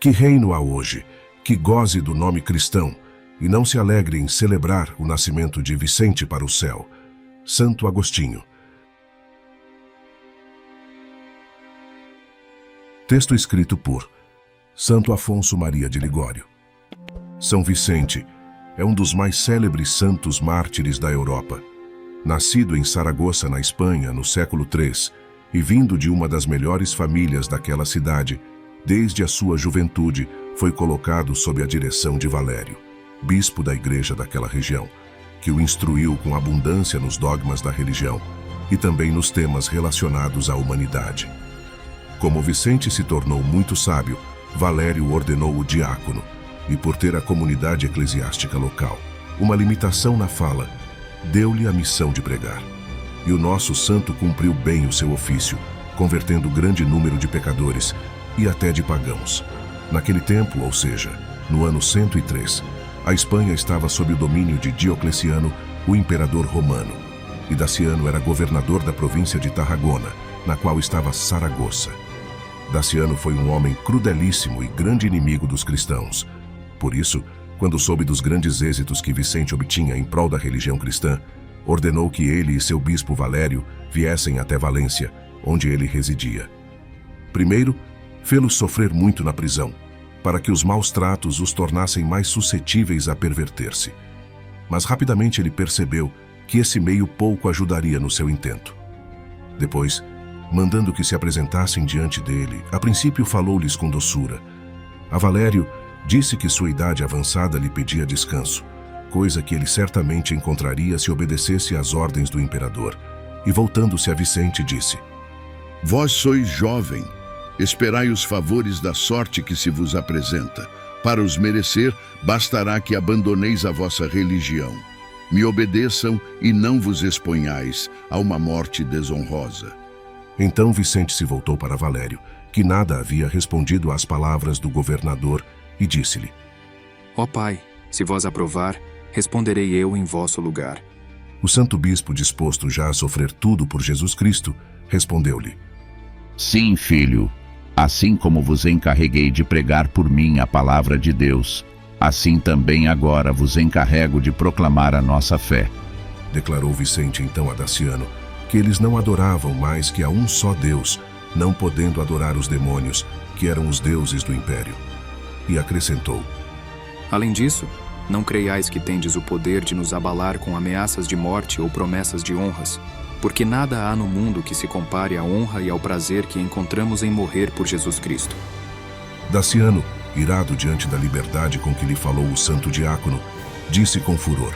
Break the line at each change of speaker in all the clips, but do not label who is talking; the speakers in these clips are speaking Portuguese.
Que reino há hoje que goze do nome cristão e não se alegre em celebrar o nascimento de Vicente para o céu? Santo Agostinho. Texto escrito por Santo Afonso Maria de Ligório. São Vicente é um dos mais célebres santos mártires da Europa. Nascido em Saragoça, na Espanha, no século III, e vindo de uma das melhores famílias daquela cidade, desde a sua juventude foi colocado sob a direção de Valério, bispo da igreja daquela região, que o instruiu com abundância nos dogmas da religião e também nos temas relacionados à humanidade. Como Vicente se tornou muito sábio, Valério ordenou-o diácono, e por ter a comunidade eclesiástica local uma limitação na fala, deu-lhe a missão de pregar. E o nosso santo cumpriu bem o seu ofício, convertendo grande número de pecadores e até de pagãos. Naquele tempo, ou seja, no ano 103, a Espanha estava sob o domínio de Diocleciano, o imperador romano, e Daciano era governador da província de Tarragona, na qual estava Saragoça. Daciano foi um homem crudelíssimo e grande inimigo dos cristãos. Por isso, quando soube dos grandes êxitos que Vicente obtinha em prol da religião cristã, ordenou que ele e seu bispo Valério viessem até Valência, onde ele residia. Primeiro, fê-los sofrer muito na prisão, para que os maus tratos os tornassem mais suscetíveis a perverter-se. Mas rapidamente ele percebeu que esse meio pouco ajudaria no seu intento. Depois, mandando que se apresentassem diante dele, a princípio falou-lhes com doçura. A Valério disse que sua idade avançada lhe pedia descanso, coisa que ele certamente encontraria se obedecesse às ordens do imperador, e voltando-se a Vicente disse:
Vós sois jovem, esperai os favores da sorte que se vos apresenta. Para os merecer, bastará que abandoneis a vossa religião. Me obedeçam e não vos exponhais a uma morte desonrosa.
Então Vicente se voltou para Valério, que nada havia respondido às palavras do governador, e disse-lhe:
Ó Pai, se vós aprovar, responderei eu em vosso lugar.
O santo bispo, disposto já a sofrer tudo por Jesus Cristo, respondeu-lhe:
Sim, filho, assim como vos encarreguei de pregar por mim a palavra de Deus, assim também agora vos encarrego de proclamar a nossa fé.
Declarou Vicente então a Daciano que eles não adoravam mais que a um só Deus, não podendo adorar os demônios, que eram os deuses do império. E acrescentou:
Além disso, não creiais que tendes o poder de nos abalar com ameaças de morte ou promessas de honras, porque nada há no mundo que se compare à honra e ao prazer que encontramos em morrer por Jesus Cristo.
Daciano, irado diante da liberdade com que lhe falou o santo diácono, disse com furor: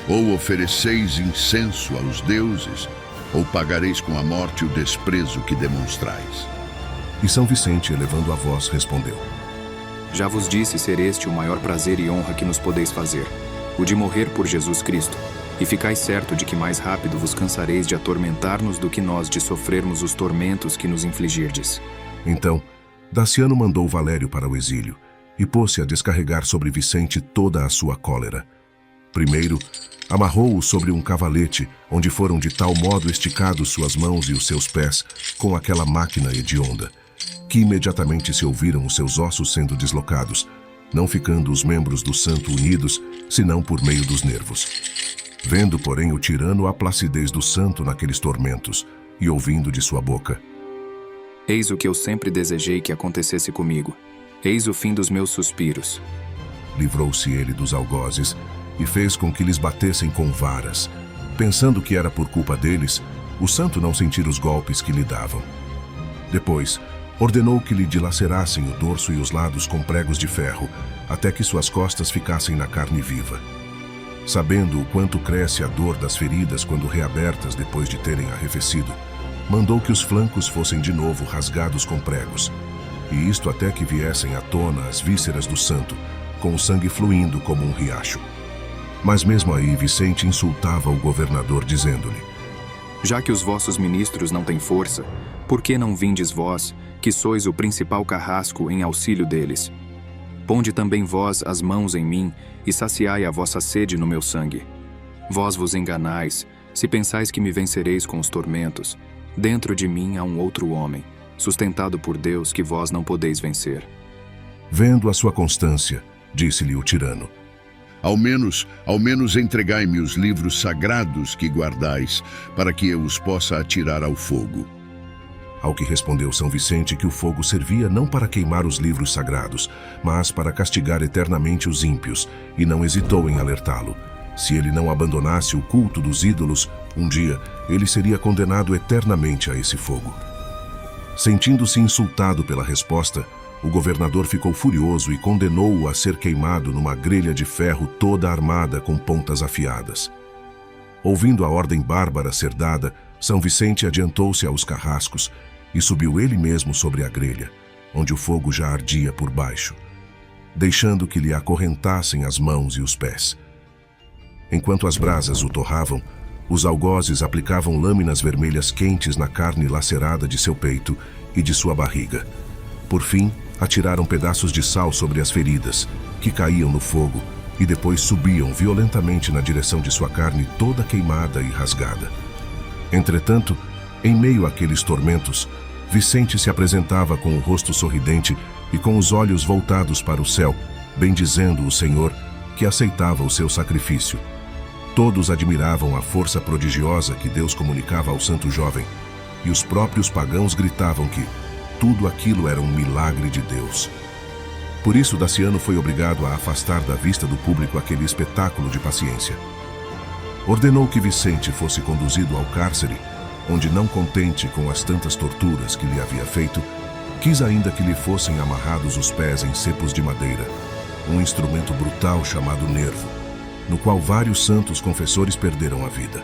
Ou ofereceis incenso aos deuses, ou pagareis com a morte o desprezo que demonstrais.
E São Vicente, elevando a voz, respondeu:
Já vos disse ser este o maior prazer e honra que nos podeis fazer, o de morrer por Jesus Cristo, e ficais certo de que mais rápido vos cansareis de atormentar-nos do que nós de sofrermos os tormentos que nos infligirdes.
Então, Daciano mandou Valério para o exílio, e pôs-se a descarregar sobre Vicente toda a sua cólera. Primeiro, amarrou-o sobre um cavalete, onde foram de tal modo esticados suas mãos e os seus pés, com aquela máquina hedionda, que imediatamente se ouviram os seus ossos sendo deslocados, não ficando os membros do santo unidos, senão por meio dos nervos. Vendo, porém, o tirano a placidez do santo naqueles tormentos, e ouvindo de sua boca:
Eis o que eu sempre desejei que acontecesse comigo. Eis o fim dos meus suspiros.
Livrou-se ele dos algozes, e fez com que lhes batessem com varas, pensando que era por culpa deles, o santo não sentir os golpes que lhe davam. Depois, ordenou que lhe dilacerassem o dorso e os lados com pregos de ferro, até que suas costas ficassem na carne viva. Sabendo o quanto cresce a dor das feridas quando reabertas depois de terem arrefecido, mandou que os flancos fossem de novo rasgados com pregos, e isto até que viessem à tona as vísceras do santo, com o sangue fluindo como um riacho. Mas mesmo aí Vicente insultava o governador, dizendo-lhe:
Já que os vossos ministros não têm força, por que não vindes vós, que sois o principal carrasco, em auxílio deles? Ponde também vós as mãos em mim, e saciai a vossa sede no meu sangue. Vós vos enganais, se pensais que me vencereis com os tormentos. Dentro de mim há um outro homem, sustentado por Deus, que vós não podeis vencer.
Vendo a sua constância, disse-lhe o tirano:
Ao menos entregai-me os livros sagrados que guardais, para que eu os possa atirar ao fogo.
Ao que respondeu São Vicente que o fogo servia não para queimar os livros sagrados, mas para castigar eternamente os ímpios, e não hesitou em alertá-lo. Se ele não abandonasse o culto dos ídolos, um dia ele seria condenado eternamente a esse fogo. Sentindo-se insultado pela resposta, o governador ficou furioso e condenou-o a ser queimado numa grelha de ferro toda armada com pontas afiadas. Ouvindo a ordem bárbara ser dada, São Vicente adiantou-se aos carrascos e subiu ele mesmo sobre a grelha, onde o fogo já ardia por baixo, deixando que lhe acorrentassem as mãos e os pés. Enquanto as brasas o torravam, os algozes aplicavam lâminas vermelhas quentes na carne lacerada de seu peito e de sua barriga. Por fim, atiraram pedaços de sal sobre as feridas, que caíam no fogo, e depois subiam violentamente na direção de sua carne toda queimada e rasgada. Entretanto, em meio àqueles tormentos, Vicente se apresentava com o rosto sorridente e com os olhos voltados para o céu, bendizendo o Senhor, que aceitava o seu sacrifício. Todos admiravam a força prodigiosa que Deus comunicava ao santo jovem, e os próprios pagãos gritavam que tudo aquilo era um milagre de Deus. Por isso, Daciano foi obrigado a afastar da vista do público aquele espetáculo de paciência. Ordenou que Vicente fosse conduzido ao cárcere, onde, não contente com as tantas torturas que lhe havia feito, quis ainda que lhe fossem amarrados os pés em cepos de madeira, um instrumento brutal chamado nervo, no qual vários santos confessores perderam a vida.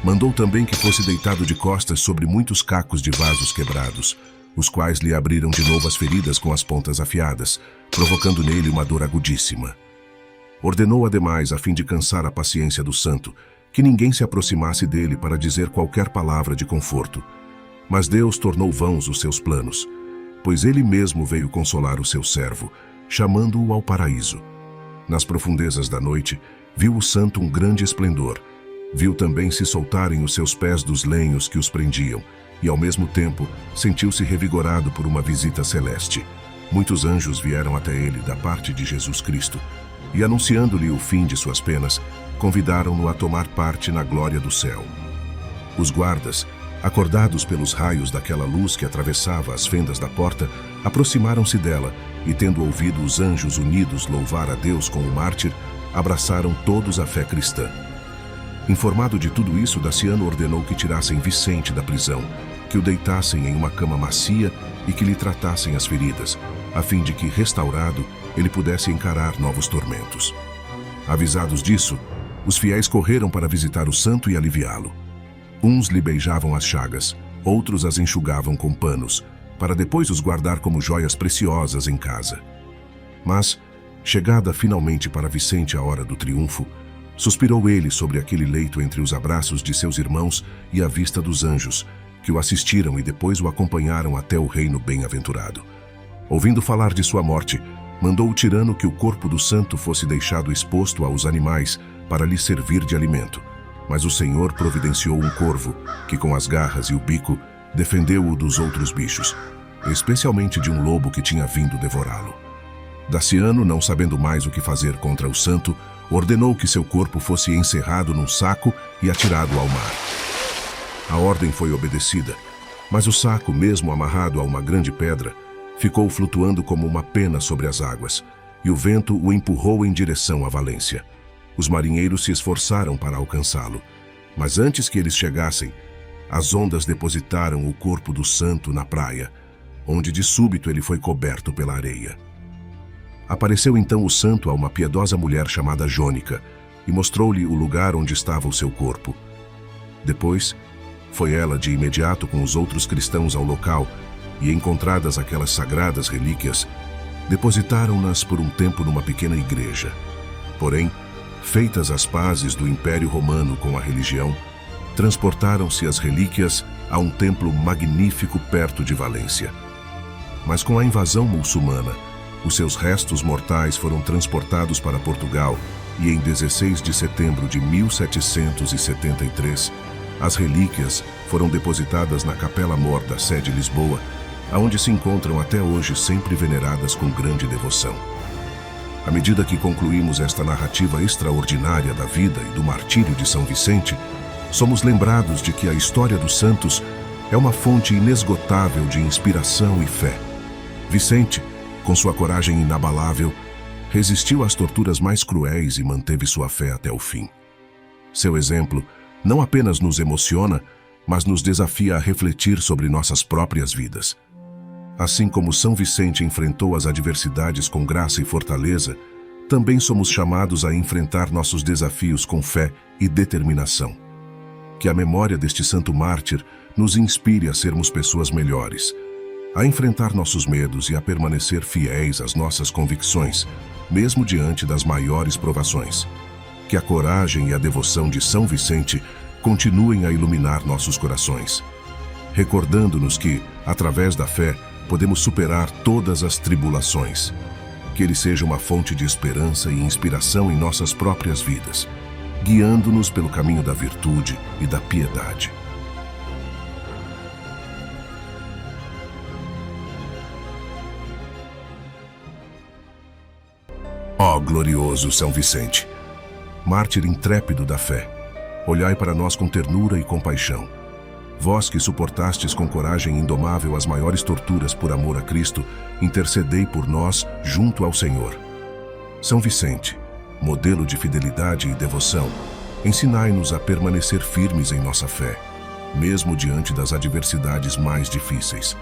Mandou também que fosse deitado de costas sobre muitos cacos de vasos quebrados, os quais lhe abriram de novo as feridas com as pontas afiadas, provocando nele uma dor agudíssima. Ordenou ademais, a fim de cansar a paciência do santo, que ninguém se aproximasse dele para dizer qualquer palavra de conforto. Mas Deus tornou vãos os seus planos, pois ele mesmo veio consolar o seu servo, chamando-o ao paraíso. Nas profundezas da noite, viu o santo um grande esplendor. Viu também se soltarem os seus pés dos lenhos que os prendiam, e ao mesmo tempo sentiu-se revigorado por uma visita celeste. Muitos anjos vieram até ele da parte de Jesus Cristo, e anunciando-lhe o fim de suas penas, convidaram-no a tomar parte na glória do céu. Os guardas, acordados pelos raios daquela luz que atravessava as fendas da porta, aproximaram-se dela e, tendo ouvido os anjos unidos louvar a Deus com o mártir, abraçaram todos a fé cristã. Informado de tudo isso, Daciano ordenou que tirassem Vicente da prisão, que o deitassem em uma cama macia e que lhe tratassem as feridas, a fim de que, restaurado, ele pudesse encarar novos tormentos. Avisados disso, os fiéis correram para visitar o santo e aliviá-lo. Uns lhe beijavam as chagas, outros as enxugavam com panos, para depois os guardar como joias preciosas em casa. Mas, chegada finalmente para Vicente a hora do triunfo, suspirou ele sobre aquele leito entre os abraços de seus irmãos e à vista dos anjos, que o assistiram e depois o acompanharam até o reino bem-aventurado. Ouvindo falar de sua morte, mandou o tirano que o corpo do santo fosse deixado exposto aos animais para lhe servir de alimento. Mas o Senhor providenciou um corvo, que com as garras e o bico defendeu-o dos outros bichos, especialmente de um lobo que tinha vindo devorá-lo. Daciano, não sabendo mais o que fazer contra o santo, ordenou que seu corpo fosse encerrado num saco e atirado ao mar. A ordem foi obedecida, mas o saco, mesmo amarrado a uma grande pedra, ficou flutuando como uma pena sobre as águas, e o vento o empurrou em direção à Valência. Os marinheiros se esforçaram para alcançá-lo, mas antes que eles chegassem, as ondas depositaram o corpo do santo na praia, onde de súbito ele foi coberto pela areia. Apareceu então o santo a uma piedosa mulher chamada Jônica e mostrou-lhe o lugar onde estava o seu corpo. Depois, foi ela de imediato com os outros cristãos ao local e, encontradas aquelas sagradas relíquias, depositaram-nas por um tempo numa pequena igreja. Porém, feitas as pazes do Império Romano com a religião, transportaram-se as relíquias a um templo magnífico perto de Valência. Mas com a invasão muçulmana, os seus restos mortais foram transportados para Portugal e em 16 de setembro de 1773, as relíquias foram depositadas na Capela Mor da sé de Lisboa aonde se encontram até hoje sempre veneradas com grande devoção. À medida que concluímos esta narrativa extraordinária da vida e do martírio de São Vicente, somos lembrados de que a história dos santos é uma fonte inesgotável de inspiração e fé. Vicente, com sua coragem inabalável, resistiu às torturas mais cruéis e manteve sua fé até o fim. Seu exemplo não apenas nos emociona, mas nos desafia a refletir sobre nossas próprias vidas. Assim como São Vicente enfrentou as adversidades com graça e fortaleza, também somos chamados a enfrentar nossos desafios com fé e determinação. Que a memória deste santo mártir nos inspire a sermos pessoas melhores, a enfrentar nossos medos e a permanecer fiéis às nossas convicções, mesmo diante das maiores provações. Que a coragem e a devoção de São Vicente continuem a iluminar nossos corações, recordando-nos que, através da fé, podemos superar todas as tribulações. Que ele seja uma fonte de esperança e inspiração em nossas próprias vidas, guiando-nos pelo caminho da virtude e da piedade. Ó glorioso São Vicente, mártir intrépido da fé, olhai para nós com ternura e compaixão. Vós que suportastes com coragem indomável as maiores torturas por amor a Cristo, intercedei por nós junto ao Senhor. São Vicente, modelo de fidelidade e devoção, ensinai-nos a permanecer firmes em nossa fé, mesmo diante das adversidades mais difíceis.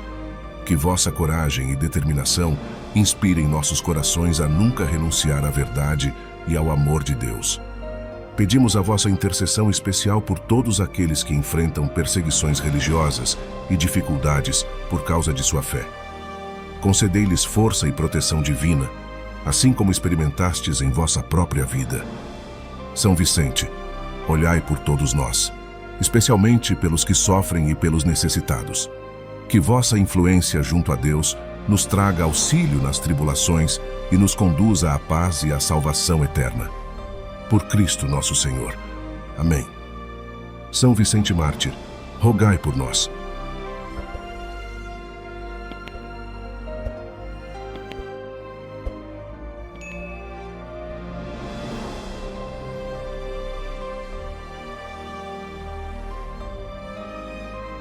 Que vossa coragem e determinação inspirem nossos corações a nunca renunciar à verdade e ao amor de Deus. Pedimos a vossa intercessão especial por todos aqueles que enfrentam perseguições religiosas e dificuldades por causa de sua fé. Concedei-lhes força e proteção divina, assim como experimentastes em vossa própria vida. São Vicente, olhai por todos nós, especialmente pelos que sofrem e pelos necessitados. Que vossa influência junto a Deus nos traga auxílio nas tribulações e nos conduza à paz e à salvação eterna. Por Cristo nosso Senhor. Amém. São Vicente Mártir, rogai por nós.